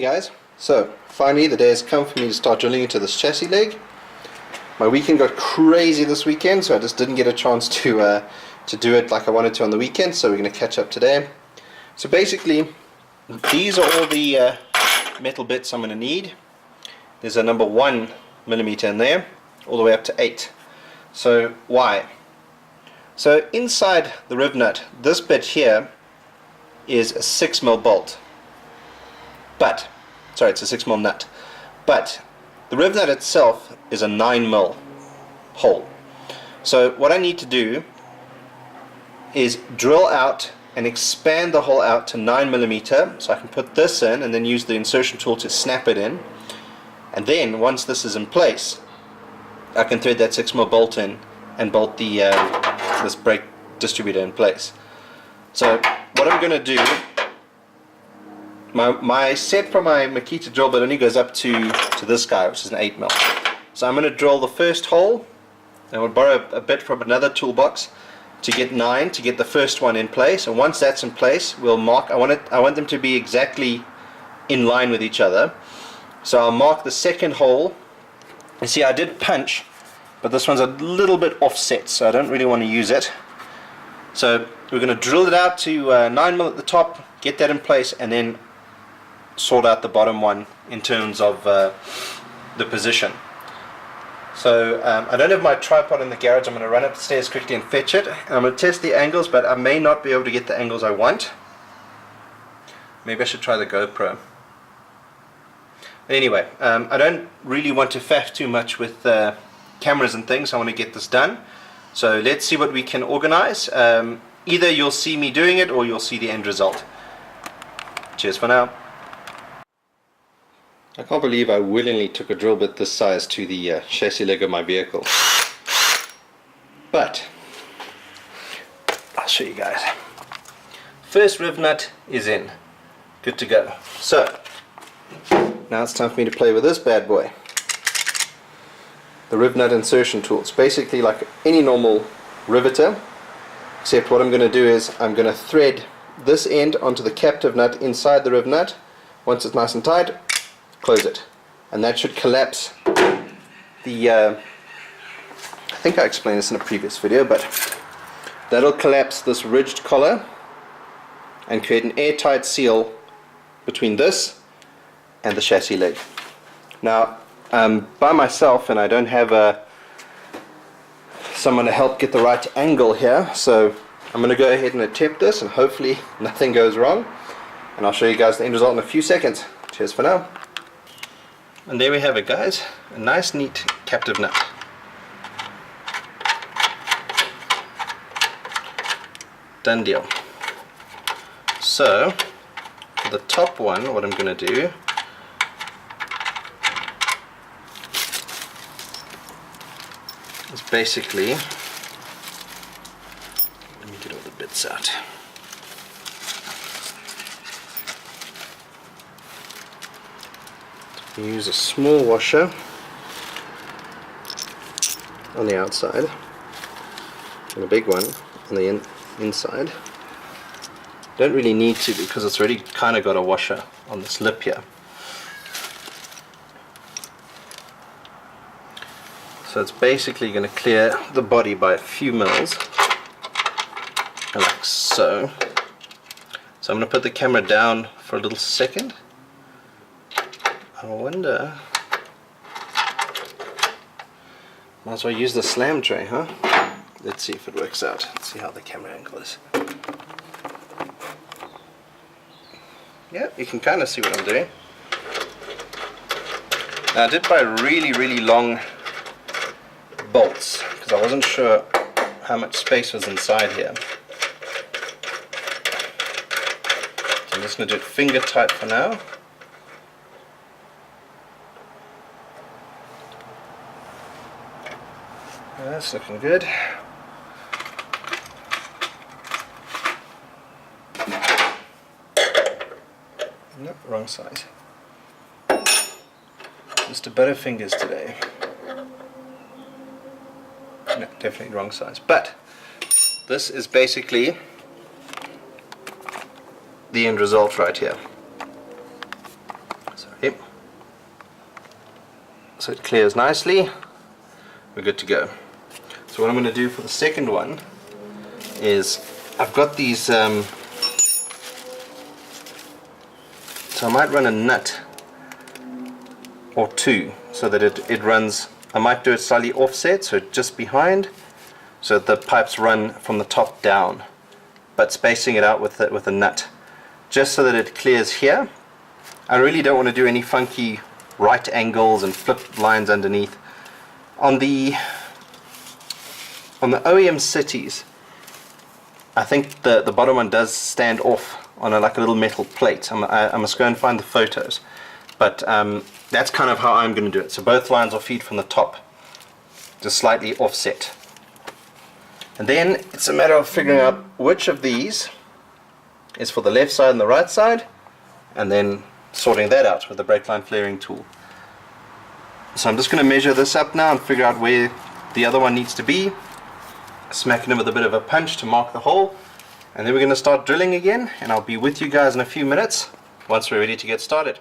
guys, so finally the day has come for me to start drilling into this chassis leg. My weekend got crazy this weekend, so I just didn't get a chance to do it like I wanted to on the weekend, so we're going to catch up today. So basically, these are all the metal bits I'm going to need. There's a number 1mm in there, all the way up to 8. So why? So inside the riv nut, this bit here is a 6mm bolt. But, sorry, it's a 6mm nut. But the riv nut itself is a 9mm hole. So what I need to do is drill out and expand the hole out to 9mm, so I can put this in and then use the insertion tool to snap it in. And then once this is in place, I can thread that 6mm bolt in and bolt the this brake distributor in place. So what I'm going to do, my set for my Makita drill bit only goes up to this guy, which is an 8mm. So I'm going to drill the first hole, and I will borrow a bit from another toolbox to get 9, to get the first one in place. And once that's in place, we'll mark. I want them to be exactly in line with each other. So I'll mark the second hole. You see, I did punch, but this one's a little bit offset, so I don't really want to use it. So we're going to drill it out to 9mm at the top, get that in place, and then sort out the bottom one in terms of the position. So I don't have my tripod in the garage. I'm going to run upstairs quickly and fetch it, and I'm going to test the angles, but I may not be able to get the angles I want. Maybe I should try the GoPro. Anyway, I don't really want to faff too much with cameras and things. I want to get this done. So let's see what we can organize. Either you'll see me doing it or you'll see the end result. Cheers for now. I can't believe I willingly took a drill bit this size to the chassis leg of my vehicle. But I'll show you guys. First riv nut is in. Good to go. So now it's time for me to play with this bad boy. The riv nut insertion tool. It's basically like any normal riveter, except what I'm going to do is I'm going to thread this end onto the captive nut inside the riv nut. Once it's nice and tight, close it. And that should collapse the, I think I explained this in a previous video, but that'll collapse this ridged collar and create an airtight seal between this and the chassis leg. Now I'm by myself and I don't have someone to help get the right angle here, so I'm going to go ahead and attempt this and hopefully nothing goes wrong, and I'll show you guys the end result in a few seconds. Cheers for now. And there we have it, guys, a nice neat captive nut. Done deal. So for the top one, what I'm going to do is basically, let me get all the bits out. Use a small washer on the outside and a big one on the inside. Don't really need to because it's already kind of got a washer on this lip here. So it's basically going to clear the body by a few mils, like so. So I'm going to put the camera down for a little second. I wonder, might as well use the slam tray, huh? Let's see if it works out. Let's see how the camera angle is. Yeah, you can kind of see what I'm doing. Now I did buy really long bolts because I wasn't sure how much space was inside here. So I'm just going to do it finger tight for now. That's looking good. Nope, wrong size. Just a Butterfingers today. No, definitely wrong size. But this is basically the end result right here. so it clears nicely. We're good to go. So what I'm going to do for the second one is I've got these, so I might run a nut or two so that it runs. I might do it slightly offset, so just behind, so the pipes run from the top down, but spacing it out with a nut, just so that it clears here. I really don't want to do any funky right angles and flip lines underneath. On the OEM cities, I think the bottom one does stand off on like a little metal plate. I must go and find the photos, but that's kind of how I'm going to do it. So both lines are feed from the top, just slightly offset. And then it's a matter of figuring out which of these is for the left side and the right side, and then sorting that out with the brake line flaring tool. So I'm just going to measure this up now and figure out where the other one needs to be, smacking it with a bit of a punch to mark the hole, and then we're going to start drilling again, and I'll be with you guys in a few minutes once we're ready to get started.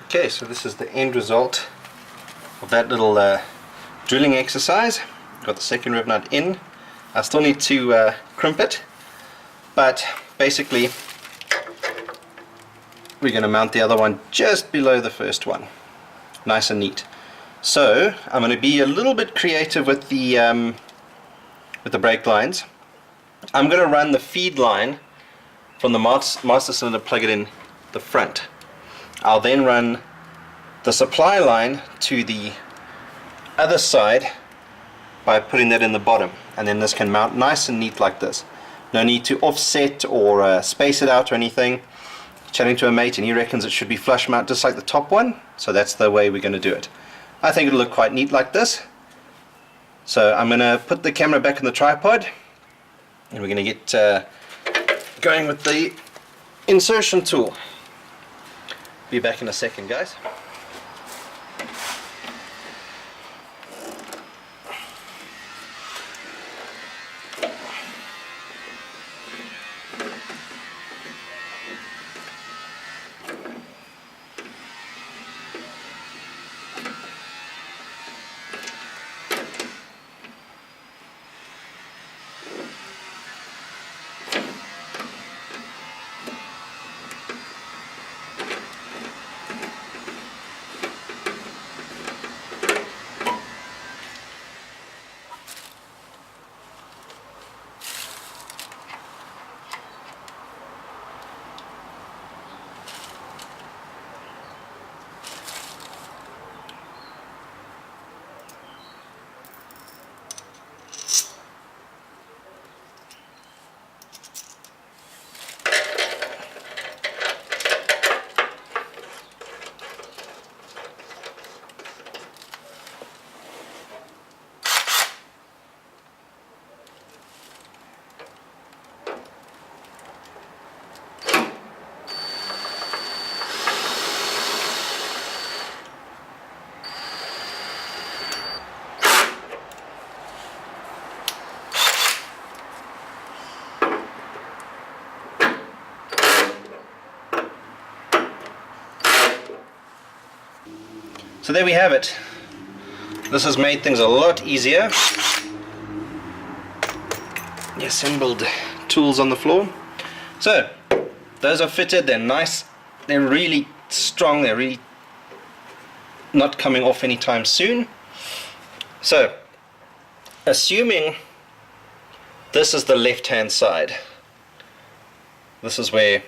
Okay, so this is the end result of that little drilling exercise. Got the second riv nut in. I still need to crimp it, but basically we're going to mount the other one just below the first one, nice and neat. So I'm going to be a little bit creative with the brake lines. I'm going to run the feed line from the master cylinder, plug it in the front. I'll then run the supply line to the other side by putting that in the bottom, and then this can mount nice and neat like this. No need to offset or space it out or anything. Chatting to a mate and he reckons it should be flush mount just like the top one, so that's the way we're going to do it. I think it'll look quite neat like this. So I'm going to put the camera back in the tripod and we're going to get going with the insertion tool. Be back in a second, guys. So there we have it. This has made things a lot easier. The assembled tools on the floor. So those are fitted, they're nice, they're really strong, they're really not coming off anytime soon. So assuming this is the left hand side, this is where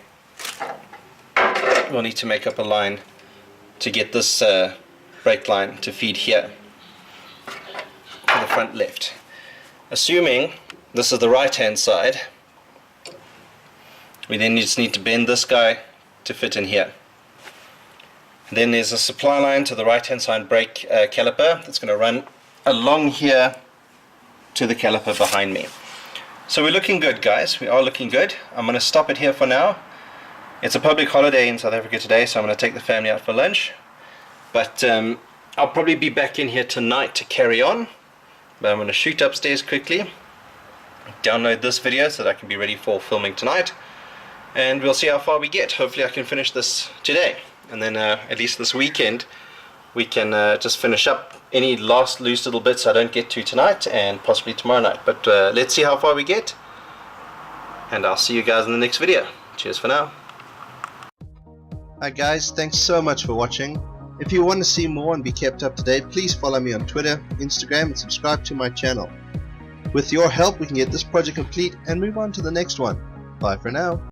we'll need to make up a line to get this brake line to feed here to the front left. Assuming this is the right hand side, we then just need to bend this guy to fit in here. And then there's a supply line to the right hand side brake caliper that's going to run along here to the caliper behind me. So we're looking good, guys, we are looking good. I'm going to stop it here for now. It's a public holiday in South Africa today, so I'm going to take the family out for lunch. But I'll probably be back in here tonight to carry on. But I'm going to shoot upstairs quickly, download this video so that I can be ready for filming tonight, and we'll see how far we get. Hopefully I can finish this today, and then at least this weekend we can just finish up any last loose little bits I don't get to tonight, and possibly tomorrow night. But let's see how far we get, and I'll see you guys in the next video. Cheers for now. Hi guys, thanks so much for watching. If you want to see more and be kept up to date, please follow me on Twitter, Instagram, and subscribe to my channel. With your help, we can get this project complete and move on to the next one. Bye for now.